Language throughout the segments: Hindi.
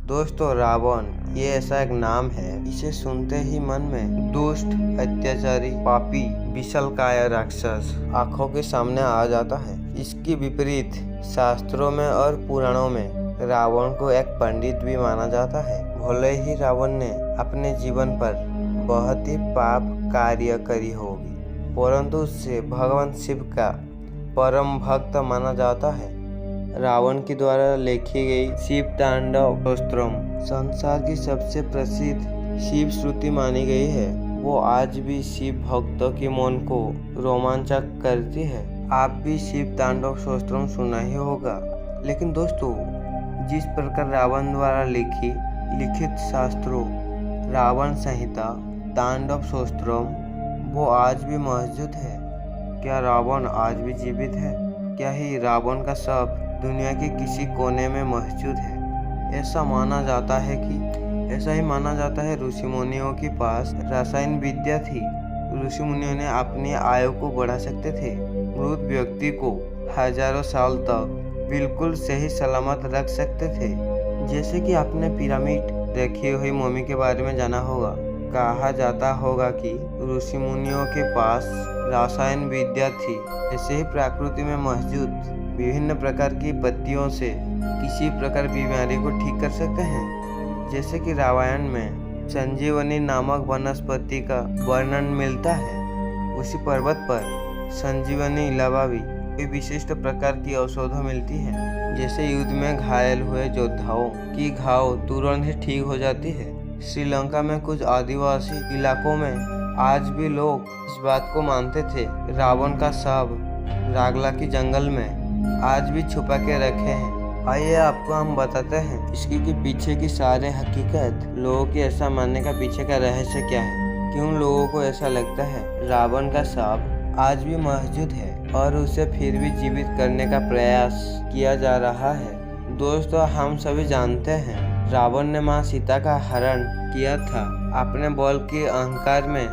दोस्तों, रावण ये ऐसा एक नाम है, इसे सुनते ही मन में दुष्ट, अत्याचारी, पापी, विशालकाय राक्षस आंखों के सामने आ जाता है। इसकी विपरीत शास्त्रों में और पुराणों में रावण को एक पंडित भी माना जाता है। भले ही रावण ने अपने जीवन पर बहुत ही पाप कार्य करी होगी, परंतु उसे भगवान शिव का परम भक्त माना जाता है। रावण के द्वारा लिखी गई शिव तांडव स्तोत्रम संसार की सबसे प्रसिद्ध शिव श्रुति मानी गई है। वो आज भी शिव भक्तों के मन को रोमांचक करती है। आप भी शिव तांडव स्तोत्रम सुना ही होगा। लेकिन दोस्तों, जिस प्रकार रावण द्वारा लिखित शास्त्रों रावण संहिता, तांडव स्तोत्रम वो आज भी मौजूद है। क्या रावण आज भी जीवित है? क्या ही रावण का शव दुनिया के किसी कोने में मौजूद है? ऐसा ही माना जाता है ऋषि मुनियों के पास रसायन विद्या थी। ऋषि मुनियों ने अपनी आयु को बढ़ा सकते थे, मृत व्यक्ति को हजारों साल तक बिल्कुल सही सलामत रख सकते थे। जैसे कि आपने पिरामिड रखी हुई मम्मी के बारे में जाना होगा। कहा जाता होगा कि ऋषि मुनियों के पास रसायन विद्या थी। ऐसे ही प्रकृति में मौजूद विभिन्न प्रकार की पत्तियों से किसी प्रकार बीमारी को ठीक कर सकते हैं। जैसे कि रामायण में संजीवनी नामक वनस्पति का वर्णन मिलता है। उसी पर्वत पर संजीवनी अलावा भी विशिष्ट प्रकार की औषधि मिलती है। जैसे युद्ध में घायल हुए योद्धाओं की घाव तुरंत ही ठीक हो जाती है। श्रीलंका में कुछ आदिवासी इलाकों में आज भी लोग इस बात को मानते थे। रावण का शव रागला की जंगल में आज भी छुपा के रखे हैं। आइए आपको हम बताते हैं इसकी के पीछे की सारे हकीकत, लोगों के ऐसा मानने का पीछे का रहस्य क्या है, क्यों लोगों को ऐसा लगता है रावण का शव आज भी मौजूद है और उसे फिर भी जीवित करने का प्रयास किया जा रहा है। दोस्तों, हम सभी जानते हैं रावण ने माँ सीता का हरण किया था। अपने बल के अहंकार में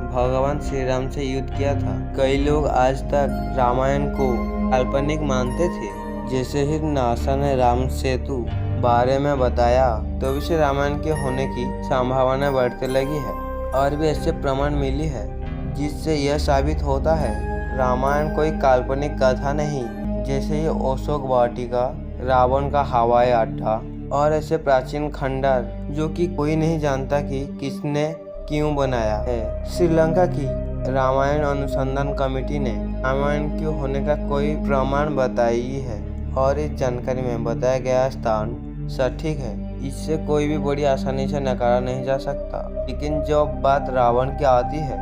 भगवान श्री राम से युद्ध किया था। कई लोग आज तक रामायण को काल्पनिक मानते थे। जैसे ही नासा ने राम सेतु बारे में बताया तो भी रामायण के होने की संभावना बढ़ते लगी है। और भी ऐसे प्रमाण मिली है जिससे यह साबित होता है रामायण कोई काल्पनिक कथा नहीं। जैसे ही अशोक वाटिका, रावण का हवाई अड्डा और ऐसे प्राचीन खंडर जो कि कोई नहीं जानता कि किसने क्यों बनाया है। श्रीलंका की रामायण अनुसंधान कमेटी ने रामायण के होने का कोई प्रमाण बताई है और इस जानकारी में बताया गया स्थान सटीक है। इससे कोई भी बड़ी आसानी से नकारा नहीं जा सकता। लेकिन जब बात रावण की आती है,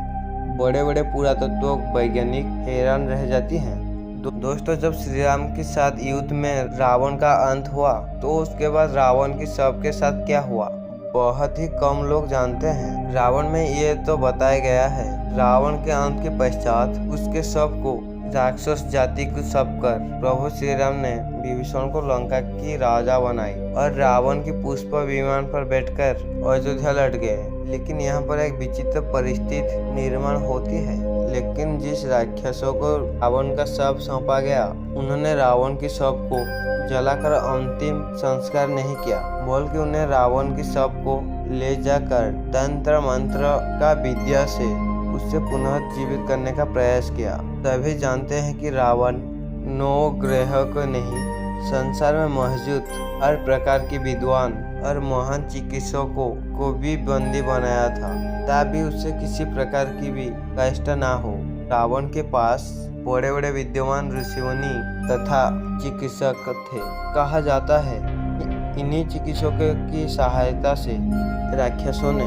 बड़े बड़े पुरातत्व वैज्ञानिक हैरान रह जाती हैं। दोस्तों, जब श्री राम के साथ युद्ध में रावण का अंत हुआ तो उसके बाद रावण के शव के साथ क्या हुआ बहुत ही कम लोग जानते हैं। रावण में ये तो बताया गया है रावण के अंत के पश्चात उसके शव को राक्षस जाति को सौंप कर प्रभु श्री राम ने विभीषण को लंका की राजा बनाई और रावण की पुष्प विमान पर बैठकर अयोध्या लौट गए। लेकिन यहाँ पर एक विचित्र परिस्थिति निर्माण होती है। लेकिन जिस राक्षसों को रावण का शव सौंपा गया, उन्होंने रावण के शव को जलाकर अंतिम संस्कार नहीं किया, बल्कि उन्हें रावण के शव को ले जाकर तंत्र मंत्र का विद्या से उससे पुनः जीवित करने का प्रयास किया। सभी जानते हैं कि रावण 9 ग्रह को नहीं, संसार में मौजूद हर प्रकार के विद्वान और महान चिकित्सकों को भी बंदी बनाया था, ताकि उससे किसी प्रकार की भी कष्ट ना हो। रावण के पास बड़े बड़े विद्वान ऋषिमुनि तथा चिकित्सक थे। कहा जाता है इन्हीं चिकित्सकों की सहायता से राक्षसों ने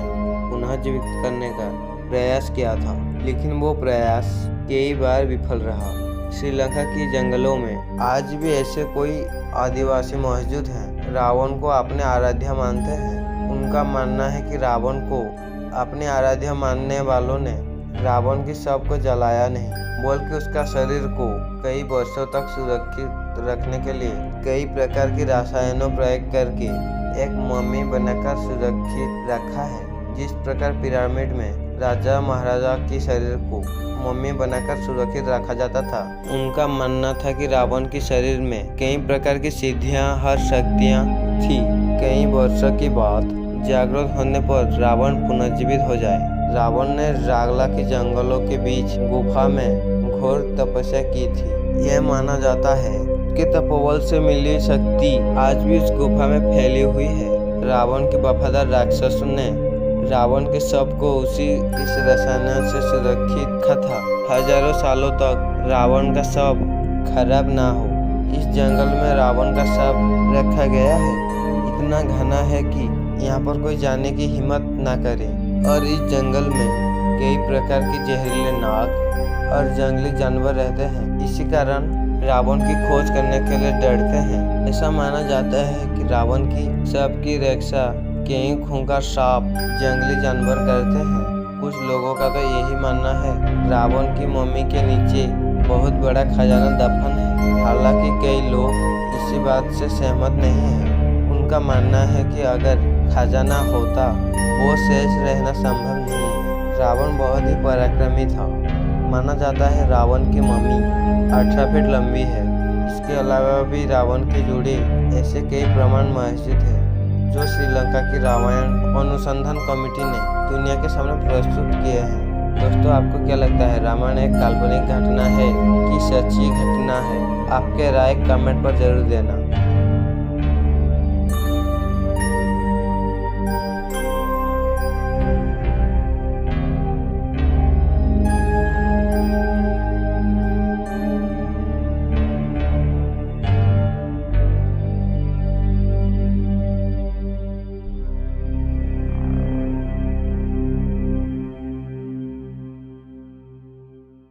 पुनः जीवित करने का प्रयास किया था, लेकिन वो प्रयास कई बार विफल रहा। श्रीलंका के जंगलों में आज भी ऐसे कोई आदिवासी मौजूद हैं रावण को अपने आराध्य मानते हैं। उनका मानना है कि रावण को अपने आराध्य मानने वालों ने रावण के शव को जलाया नहीं, बल्कि उसका शरीर को कई वर्षों तक सुरक्षित रखने के लिए कई प्रकार की रसायनों प्रयोग करके एक मम्मी बनाकर सुरक्षित रखा है। जिस प्रकार पिरामिड में राजा महाराजा के शरीर को मम्मी बनाकर सुरक्षित रखा जाता था, उनका मानना था कि रावण के शरीर में कई प्रकार की सिद्धियां, हर शक्तियां थी कई वर्षों के बाद जागृत होने पर रावण पुनर्जीवित हो जाए। रावण ने रागला के जंगलों के बीच गुफा में घोर तपस्या की थी। यह माना जाता है कि तपोबल से मिली शक्ति आज भी उस गुफा में फैली हुई है। रावण के वफादार राक्षसों ने रावण के शव को इस रसायन से सुरक्षित रखा था। हजारों सालों तक रावण का शव खराब ना हो, इस जंगल में रावण का शव रखा गया है। इतना घना है कि यहाँ पर कोई जाने की हिम्मत ना करे और इस जंगल में कई प्रकार के जहरीले नाग और जंगली जानवर रहते हैं। इसी कारण रावण की खोज करने के लिए डरते हैं। ऐसा माना जाता है कि रावण की शव की रक्षा कई खूंखार सांप जंगली जानवर करते हैं। कुछ लोगों का तो यही मानना है रावण की मम्मी के नीचे बहुत बड़ा खजाना दफन है। हालांकि कई लोग इसी बात से सहमत नहीं हैं। उनका मानना है कि अगर खजाना होता वो शेष रहना संभव नहीं है। रावण बहुत ही पराक्रमी था। माना जाता है रावण की मम्मी 18 फीट लंबी है। इसके अलावा भी रावण के जुड़े ऐसे कई प्रमाण मौजूद है जो श्रीलंका की रामायण अनुसंधान कमेटी ने दुनिया के सामने प्रस्तुत किए हैं। दोस्तों, आपको क्या लगता है, रामायण एक काल्पनिक घटना है कि सच्ची घटना है? आपके राय कमेंट पर जरूर देना।